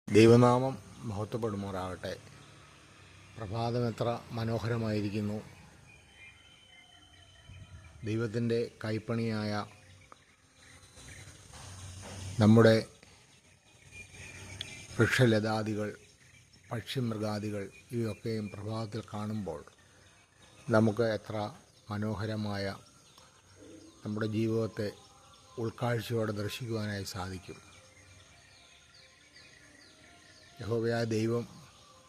ദൈവനാമം മഹത്വപ്പെടുമാറാകട്ടെ. പ്രഭാതം എത്ര മനോഹരമായിരിക്കുന്നു. ദൈവത്തിൻ്റെ കൈപ്പണിയായ നമ്മുടെ വൃക്ഷലതാദികൾ, പക്ഷിമൃഗാദികൾ ഇവയൊക്കെയും പ്രഭാതത്തിൽ കാണുമ്പോൾ നമുക്ക് എത്ര മനോഹരമായ നമ്മുടെ ജീവിതത്തെ ഉൾക്കാഴ്ചയോടെ ദർശിക്കുവാനായി സാധിക്കും. യഹോവയായ ദൈവം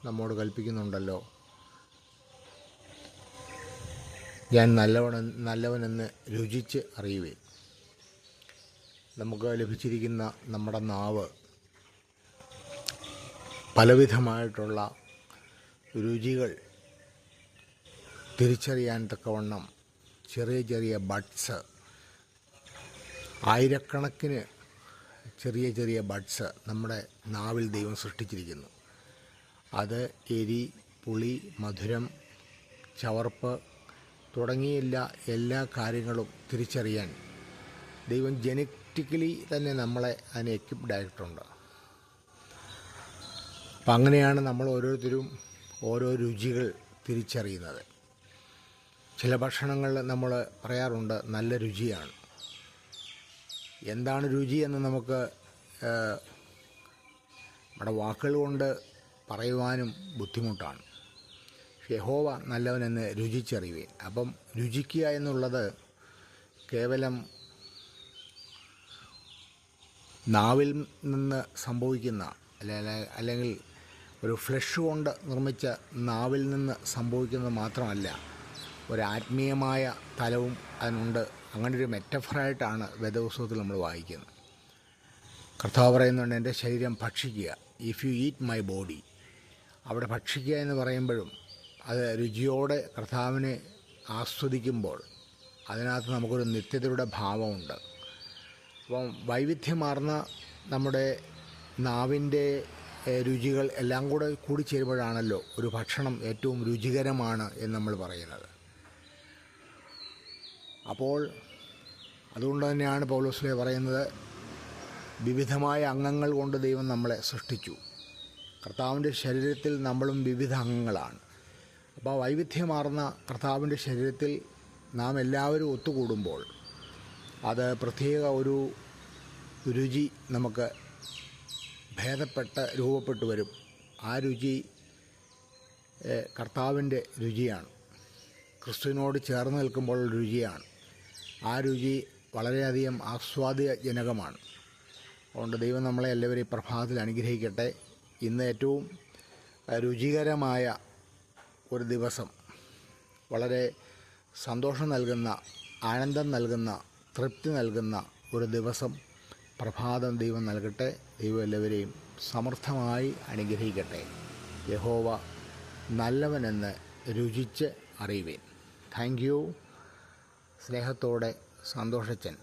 നമ്മോട് കൽപ്പിക്കുന്നുണ്ടല്ലോ, ഞാൻ നല്ലവനെന്ന് രുചിച്ച് അറിയുവേൻ. നമുക്ക് ലഭിച്ചിരിക്കുന്ന നമ്മുടെ നാവ് പലവിധമായിട്ടുള്ള രുചികൾ തിരിച്ചറിയാൻ തക്കവണ്ണം ചെറിയ ചെറിയ ബഡ്സ്, ആയിരക്കണക്കിന് ചെറിയ ചെറിയ ബഡ്സ് നമ്മുടെ നാവിൽ ദൈവം സൃഷ്ടിച്ചിരിക്കുന്നു. അത് എരി, പുളി, മധുരം, ചവർപ്പ് തുടങ്ങിയ എല്ലാ കാര്യങ്ങളും തിരിച്ചറിയാൻ ദൈവം ജനറ്റിക്കലി തന്നെ നമ്മളെ അതിന് എക്വിപ്ഡ് ആയിട്ടുണ്ട്. അപ്പം അങ്ങനെയാണ് നമ്മൾ ഓരോരുത്തരും ഓരോ രുചികൾ തിരിച്ചറിയുന്നത്. ചില ഭക്ഷണങ്ങൾ നമ്മൾ പറയാറുണ്ട് നല്ല രുചിയാണ്. എന്താണ് രുചി എന്ന് നമുക്ക് നമ്മുടെ വാക്കുകൾ കൊണ്ട് പറയുവാനും ബുദ്ധിമുട്ടാണ്. യഹോവ നല്ലവനെന്ന് രുചിച്ചറിയുവേൻ. അപ്പം രുചിക്കുക എന്നുള്ളത് കേവലം നാവിൽ നിന്ന് സംഭവിക്കുന്ന അല്ലെങ്കിൽ ഒരു ഫ്ലഷ് കൊണ്ട് നിർമ്മിച്ച നാവിൽ നിന്ന് സംഭവിക്കുന്നത് മാത്രമല്ല, ഒരാത്മീയമായ തലവും അതിനുണ്ട്. അങ്ങനൊരു മെറ്റഫറായിട്ടാണ് വേദപുസ്തകത്തിൽ നമ്മൾ വായിക്കുന്നത്. കർത്താവ് പറയുന്നുണ്ട്, എൻ്റെ ശരീരം ഭക്ഷിക്കുക, if you eat my body. അവിടെ ഭക്ഷിക്കുക എന്ന് പറയുമ്പോഴും അത് രുചിയോടെ കർത്താവിനെ ആസ്വദിക്കുമ്പോൾ അതിനകത്ത് നമുക്കൊരു നിത്യതയുടെ ഭാവമുണ്ട്. അപ്പം വൈവിധ്യമാർന്ന നമ്മുടെ നാവിൻ്റെ രുചികൾ എല്ലാം കൂടിച്ചേരുമ്പോഴാണല്ലോ ഒരു ഭക്ഷണം ഏറ്റവും രുചികരമാണ് എന്ന് നമ്മൾ പറയുന്നത്. അപ്പോൾ അതുകൊണ്ട് തന്നെയാണ് പൗലോസ് പറയുന്നത്, വിവിധമായ അംഗങ്ങൾ കൊണ്ട് ദൈവം നമ്മളെ സൃഷ്ടിച്ചു. കർത്താവിൻ്റെ ശരീരത്തിൽ നമ്മളും വിവിധ അംഗങ്ങളാണ്. അപ്പോൾ വൈവിധ്യമാർന്ന കർത്താവിൻ്റെ ശരീരത്തിൽ നാം എല്ലാവരും ഒത്തുകൂടുമ്പോൾ അത് പ്രത്യേക ഒരു രുചി നമുക്ക് രൂപപ്പെട്ടു വരും. ആ രുചി കർത്താവിൻ്റെ രുചിയാണ്. ക്രിസ്തുവിനോട് ചേർന്ന് നിൽക്കുമ്പോൾ രുചിയാണ്. ആ രുചി വളരെയധികം ആസ്വാദ്യജനകമാണ്. അതുകൊണ്ട് ദൈവം നമ്മളെ എല്ലാവരെയും പ്രഭാതത്തിൽ അനുഗ്രഹിക്കട്ടെ. ഇന്ന് ഏറ്റവും രുചികരമായ ഒരു ദിവസം, വളരെ സന്തോഷം നൽകുന്ന, ആനന്ദം നൽകുന്ന, തൃപ്തി നൽകുന്ന ഒരു ദിവസം പ്രഭാതം ദൈവം നൽകട്ടെ. ദൈവം എല്ലാവരെയും സമൃദ്ധമായി അനുഗ്രഹിക്കട്ടെ. യഹോവ നല്ലവനെന്ന് രുചിച്ച് അറിയുവേൻ. Thank you. സ്നേഹത്തോടെ സന്തോഷച്ചൻ.